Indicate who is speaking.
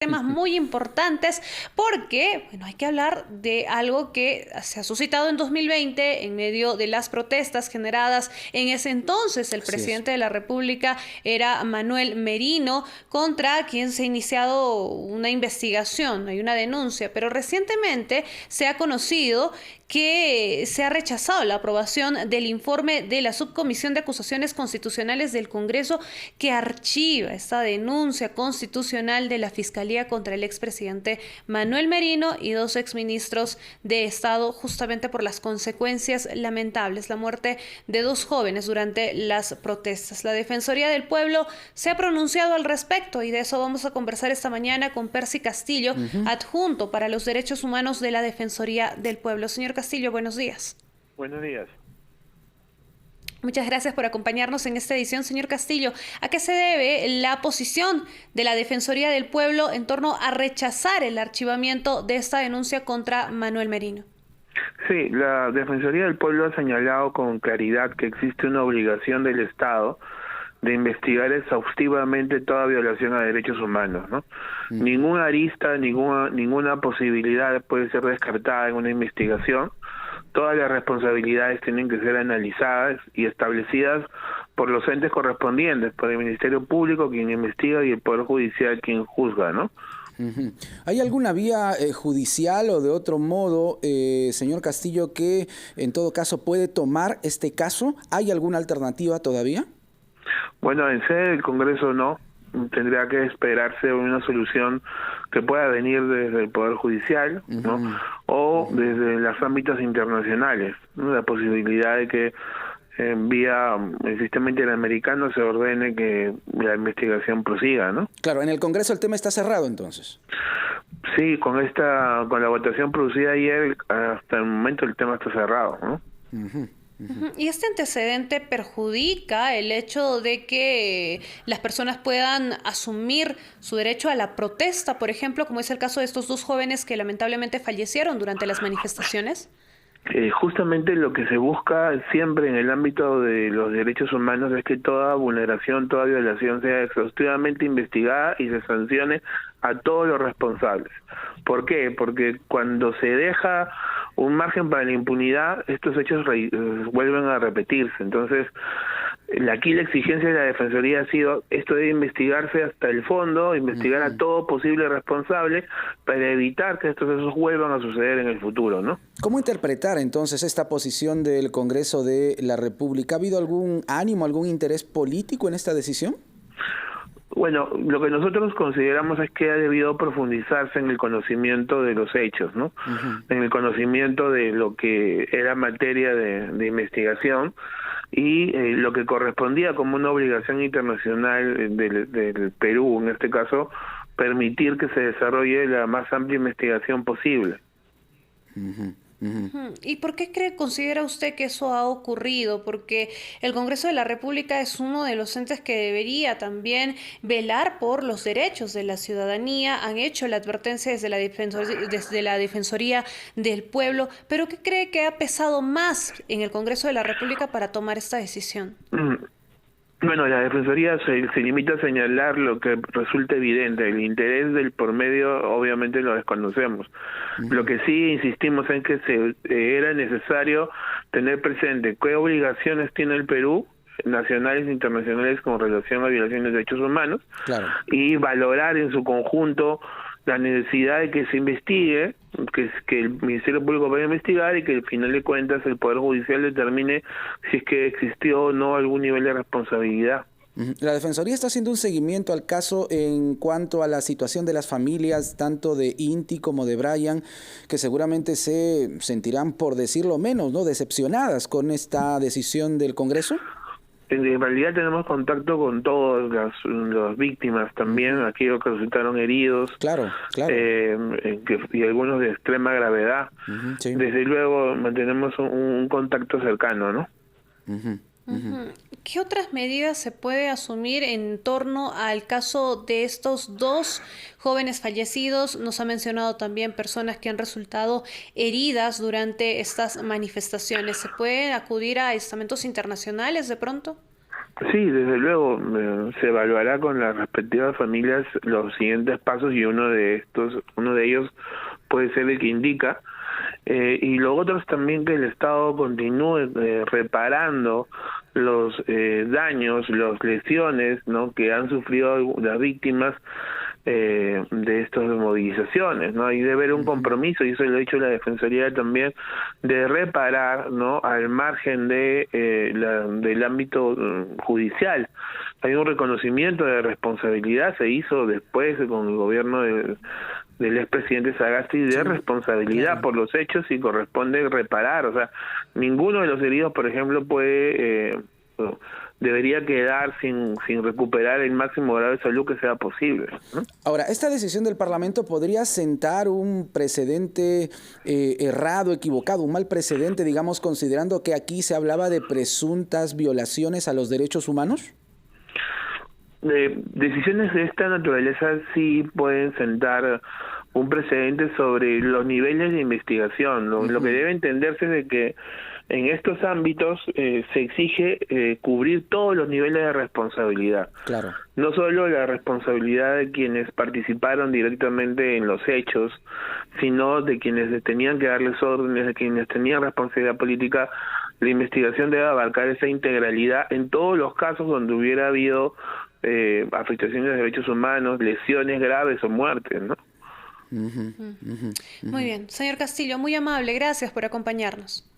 Speaker 1: Temas muy importantes porque, bueno, hay que hablar de algo que se ha suscitado en 2020 en medio de las protestas generadas en ese entonces. El
Speaker 2: Así es.
Speaker 1: presidente de la República era Manuel Merino, contra quien se ha iniciado una investigación, hay una denuncia, pero recientemente se ha conocido que se ha rechazado la aprobación del informe de la Subcomisión de Acusaciones Constitucionales del Congreso que archiva esta denuncia constitucional de la Fiscalía contra el expresidente Manuel Merino y dos exministros de Estado, justamente por las consecuencias lamentables, la muerte de dos jóvenes durante las protestas. La Defensoría del Pueblo se ha pronunciado al respecto y de eso vamos a conversar esta mañana con Percy Castillo, adjunto para los derechos humanos de la Defensoría del Pueblo. Señor Castillo, buenos días.
Speaker 3: Buenos días.
Speaker 1: Muchas gracias por acompañarnos en esta edición, señor Castillo. ¿A qué se debe la posición de la Defensoría del Pueblo en torno a rechazar el archivamiento de esta denuncia contra Manuel Merino?
Speaker 3: Sí, la Defensoría del Pueblo ha señalado con claridad que existe una obligación del Estado de investigar exhaustivamente toda violación a derechos humanos, ¿no? Ninguna arista, ninguna posibilidad puede ser descartada en una investigación. Todas las responsabilidades tienen que ser analizadas y establecidas por los entes correspondientes, por el Ministerio Público, quien investiga, y el Poder Judicial, quien juzga, ¿no?
Speaker 2: ¿Hay alguna vía judicial o de otro modo, señor Castillo, que en todo caso puede tomar este caso? ¿Hay alguna alternativa todavía?
Speaker 3: Bueno, en sede del Congreso no. Tendría que esperarse una solución que pueda venir desde el Poder Judicial, ¿no? O desde los ámbitos internacionales, ¿no? La posibilidad de que vía el sistema interamericano se ordene que la investigación prosiga, ¿no?
Speaker 2: Claro, en el Congreso el tema está cerrado entonces.
Speaker 3: Sí, con la votación producida ayer, hasta el momento el tema está cerrado, ¿no?
Speaker 1: ¿Y este antecedente perjudica el hecho de que las personas puedan asumir su derecho a la protesta, por ejemplo, como es el caso de estos dos jóvenes que lamentablemente fallecieron durante las manifestaciones?
Speaker 3: Justamente lo que se busca siempre en el ámbito de los derechos humanos es que toda vulneración, toda violación sea exhaustivamente investigada y se sancione a todos los responsables. ¿Por qué? Porque cuando se deja un margen para la impunidad, estos hechos vuelven a repetirse. Entonces, aquí la exigencia de la Defensoría ha sido, esto debe investigarse hasta el fondo, investigar a todo posible responsable para evitar que estos hechos vuelvan a suceder en el futuro, ¿no?
Speaker 2: ¿Cómo interpretar entonces esta posición del Congreso de la República? ¿Ha habido algún ánimo, algún interés político en esta decisión?
Speaker 3: Bueno, lo que nosotros consideramos es que ha debido profundizarse en el conocimiento de los hechos, ¿no? En el conocimiento de lo que era materia de investigación y lo que correspondía como una obligación internacional del Perú, en este caso, permitir que se desarrolle la más amplia investigación posible.
Speaker 1: ¿Y por qué considera usted que eso ha ocurrido? Porque el Congreso de la República es uno de los entes que debería también velar por los derechos de la ciudadanía. Han hecho la advertencia desde la Defensoría del Pueblo, pero ¿qué cree que ha pesado más en el Congreso de la República para tomar esta decisión?
Speaker 3: Bueno, la Defensoría se limita a señalar lo que resulta evidente. El interés del por medio obviamente lo desconocemos. Lo que sí insistimos en que era necesario tener presente qué obligaciones tiene el Perú, nacionales e internacionales, con relación a violaciones de derechos humanos,
Speaker 2: Claro.
Speaker 3: y valorar en su conjunto la necesidad de que se investigue, que el Ministerio Público pueda investigar y que al final de cuentas el Poder Judicial determine si es que existió o no algún nivel de responsabilidad.
Speaker 2: La Defensoría está haciendo un seguimiento al caso en cuanto a la situación de las familias, tanto de Inti como de Brian, que seguramente se sentirán, por decirlo menos, ¿no?, decepcionadas con esta decisión del Congreso.
Speaker 3: En realidad tenemos contacto con todas las víctimas, también aquellos que resultaron heridos,
Speaker 2: Claro.
Speaker 3: y algunos de extrema gravedad.
Speaker 2: Sí.
Speaker 3: Desde luego mantenemos un contacto cercano, ¿no?
Speaker 1: ¿Qué otras medidas se puede asumir en torno al caso de estos dos jóvenes fallecidos? Nos ha mencionado también personas que han resultado heridas durante estas manifestaciones. ¿Se puede acudir a estamentos internacionales de pronto?
Speaker 3: Sí, desde luego, se evaluará con las respectivas familias los siguientes pasos y uno de ellos puede ser el que indica. Y lo otro es también que el Estado continúe reparando los daños, las lesiones, ¿no?, que han sufrido las víctimas de estas movilizaciones, ¿no? Y debe haber un compromiso, y eso lo ha dicho la Defensoría también, de reparar, ¿no?, al margen de del ámbito judicial. Hay un reconocimiento de responsabilidad, se hizo después con el gobierno del expresidente Sagasti, de responsabilidad por los hechos, y corresponde reparar. O sea, ninguno de los heridos, por ejemplo, debería quedar sin recuperar el máximo grado de salud que sea posible, ¿no?
Speaker 2: Ahora, ¿esta decisión del Parlamento podría sentar un precedente errado, equivocado, un mal precedente, digamos, considerando que aquí se hablaba de presuntas violaciones a los derechos humanos?
Speaker 3: Decisiones de esta naturaleza sí pueden sentar un precedente sobre los niveles de investigación. Lo que debe entenderse es de que en estos ámbitos se exige cubrir todos los niveles de responsabilidad.
Speaker 2: Claro.
Speaker 3: No solo la responsabilidad de quienes participaron directamente en los hechos, sino de quienes tenían que darles órdenes, de quienes tenían responsabilidad política. La investigación debe abarcar esa integralidad en todos los casos donde hubiera habido afectaciones de derechos humanos, lesiones graves o muertes, ¿no?
Speaker 1: Muy bien. Señor Castillo, muy amable. Gracias por acompañarnos.